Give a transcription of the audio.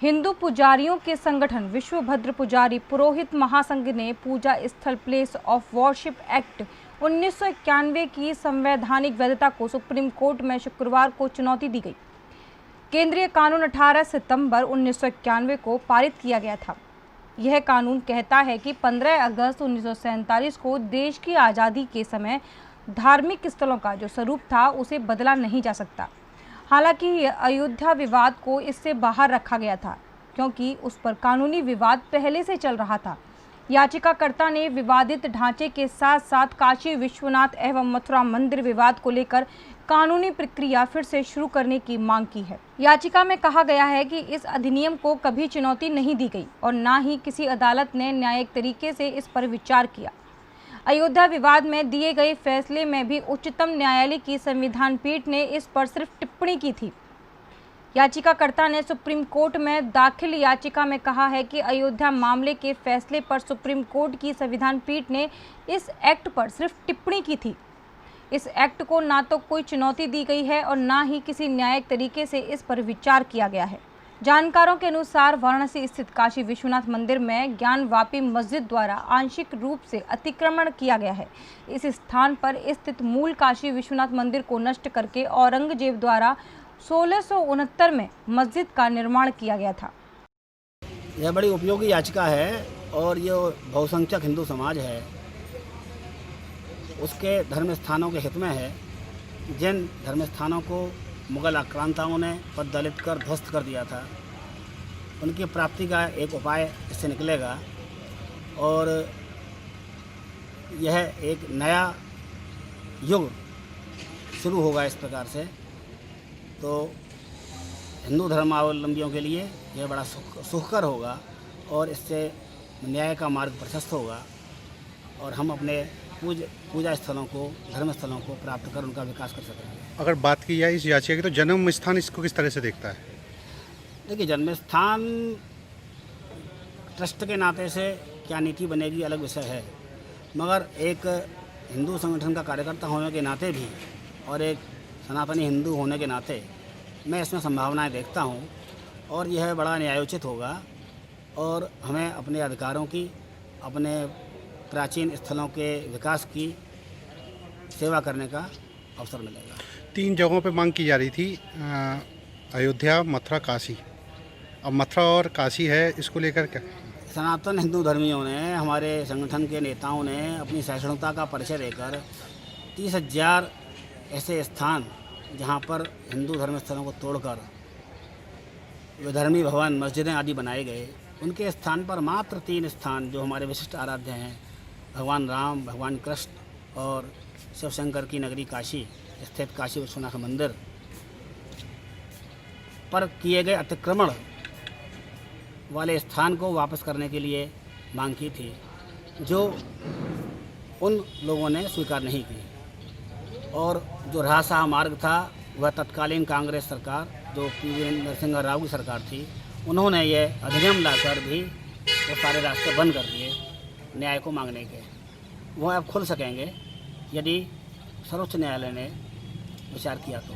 हिंदू पुजारियों के संगठन विश्व भद्र पुजारी पुरोहित महासंघ ने पूजा स्थल प्लेस ऑफ वर्शिप एक्ट 1991 की संवैधानिक वैधता को सुप्रीम कोर्ट में शुक्रवार को चुनौती दी गई। केंद्रीय कानून 18 सितंबर 1991 को पारित किया गया था। यह कानून कहता है कि 15 अगस्त 1947 को देश की आज़ादी के समय धार्मिक स्थलों का जो स्वरूप था उसे बदला नहीं जा सकता। हालांकि अयोध्या विवाद को इससे बाहर रखा गया था क्योंकि उस पर कानूनी विवाद पहले से चल रहा था। याचिकाकर्ता ने विवादित ढांचे के साथ साथ काशी विश्वनाथ एवं मथुरा मंदिर विवाद को लेकर कानूनी प्रक्रिया फिर से शुरू करने की मांग की है। याचिका में कहा गया है कि इस अधिनियम को कभी चुनौती नहीं दी गई और न ही किसी अदालत ने न्यायिक तरीके से इस पर विचार किया। अयोध्या विवाद में दिए गए फैसले में भी उच्चतम न्यायालय की संविधान पीठ ने इस पर सिर्फ टिप्पणी की थी। याचिकाकर्ता ने सुप्रीम कोर्ट में दाखिल याचिका में कहा है कि अयोध्या मामले के फैसले पर सुप्रीम कोर्ट की संविधान पीठ ने इस एक्ट पर सिर्फ टिप्पणी की थी। इस एक्ट को ना तो कोई चुनौती दी गई है और ना ही किसी न्यायिक तरीके से इस पर विचार किया गया है। जानकारों के अनुसार वाराणसी स्थित काशी विश्वनाथ मंदिर में ज्ञानवापी मस्जिद द्वारा आंशिक रूप से अतिक्रमण किया गया है। इस स्थान पर स्थित मूल काशी विश्वनाथ मंदिर को नष्ट करके औरंगजेब द्वारा 1669 में मस्जिद का निर्माण किया गया था। यह बड़ी उपयोगी याचिका है और ये बहुसंख्यक हिंदू समाज है उसके धर्म स्थानों के हित में है। जिन धर्म स्थानों को मुगल आक्रांताओं ने पद्दलित कर ध्वस्त कर दिया था उनकी प्राप्ति का एक उपाय इससे निकलेगा और यह एक नया युग शुरू होगा। इस प्रकार से तो हिंदू धर्मावलंबियों के लिए यह बड़ा सुखकर होगा और इससे न्याय का मार्ग प्रशस्त होगा और हम अपने पूजा स्थलों को, धर्म स्थलों को प्राप्त कर उनका विकास कर सकेंगे। अगर बात की जाए इस याचिका की तो जन्म स्थान इसको किस तरह से देखता है? देखिए, जन्म स्थान ट्रस्ट के नाते से क्या नीति बनेगी अलग विषय है, मगर एक हिंदू संगठन का कार्यकर्ता होने के नाते भी और एक सनातनी हिंदू होने के नाते मैं इसमें संभावनाएं देखता हूं और यह बड़ा न्यायोचित होगा और हमें अपने अधिकारों की, अपने प्राचीन स्थलों के विकास की सेवा करने का अवसर मिलेगा। 3 जगहों पे मांग की जा रही थी, अयोध्या, मथुरा, काशी। अब मथुरा और काशी है, इसको लेकर क्या? सनातन हिंदू धर्मियों ने, हमारे संगठन के नेताओं ने अपनी सहिष्णुता का परिचय देकर 30,000 ऐसे स्थान जहां पर हिंदू धर्म स्थलों को तोड़कर विधर्मी भवन, मस्जिदें आदि बनाए गए, उनके स्थान पर मात्र 3 स्थान जो हमारे विशिष्ट आराध्य हैं, भगवान राम, भगवान कृष्ण और शिव शंकर की नगरी काशी स्थित काशी विश्वनाथ मंदिर पर किए गए अतिक्रमण वाले स्थान को वापस करने के लिए मांग की थी, जो उन लोगों ने स्वीकार नहीं की। और जो राह मार्ग था वह तत्कालीन कांग्रेस सरकार, जो पी.वी. नरसिम्हा राव की सरकार थी, उन्होंने ये अधिनियम लाकर भी वो सारे रास्ते बंद कर दिए न्याय को मांगने के। वह अब खुल सकेंगे यदि सर्वोच्च न्यायालय ने विचार किया तो।